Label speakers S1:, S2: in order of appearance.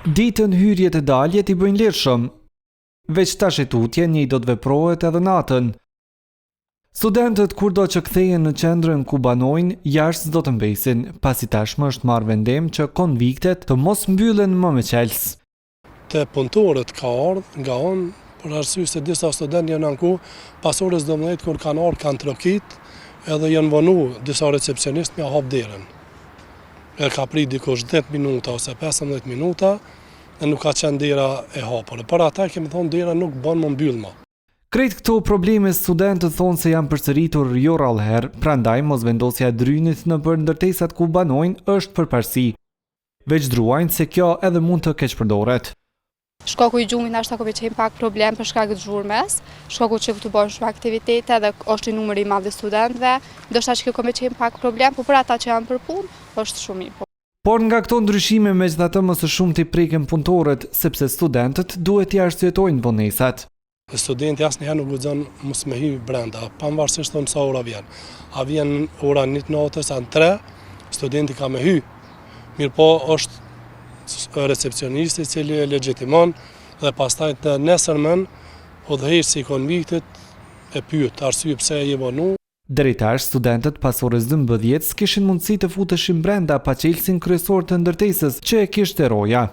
S1: Ditën hyrjet e daljet i bëjnë lirshëm. Veç tash e tutje një do të veprohet edhe natën. Studentët kurdo që kthehen në qendrën ku banojnë, jashtë s'do të mbesin, pasi tashmë është marrë vendim që konviktet të mos mbyllen më me qels.
S2: Të punëtorët ka ardhur nga unë, për arsye se disa studentë janë anku pas orës 12 kur kanë ardhur kanë trokit, edhe janë vonu disa recepcionistë me hap derën. E ka prit dikush 10 minuta ose 15 minuta, e nuk ka qenë dera e hapur. Për ata kemi thonë dera nuk bën më mbyll më.
S1: Krejt këto probleme studentët thonë se janë përsëritur jo rallëherë, prandaj mos vendosja e drynit nëpër ndërtesat ku banojnë është përparësi. Veç druajnë se kjo edhe mund të keqpërdoret.
S3: Shkaku i gjumit nashta ka qenë pak problem për shkak të xhurmës, shkaku që të bëhen shumë aktivitete dhe është i numri i madh i studentëve, ndoshta që kjo ka qenë pak problem, por për ata që janë për punë është shumë mirë.
S1: Por nga këto ndryshime megjithatë më së shumti preken punëtorët, sepse studentët duhet t'i arsyetojnë vonesat.
S2: Studenti asnjëherë nuk guxon mos me hy brenda, pavarësisht se sa ora vjen. A vjen ora 1 natës, a 3, studenti ka me hy. Mirëpo është recepcionisti i cili e legjitimon dhe pastaj të nesërmen udhëheqësi i konviktit e pyet arsye pse e vonu.
S1: Deri tash studentët pas orës 12 s'kishin mundësi të futeshin brenda pa qelsin kryesor të ndërtesës që e kishte roja.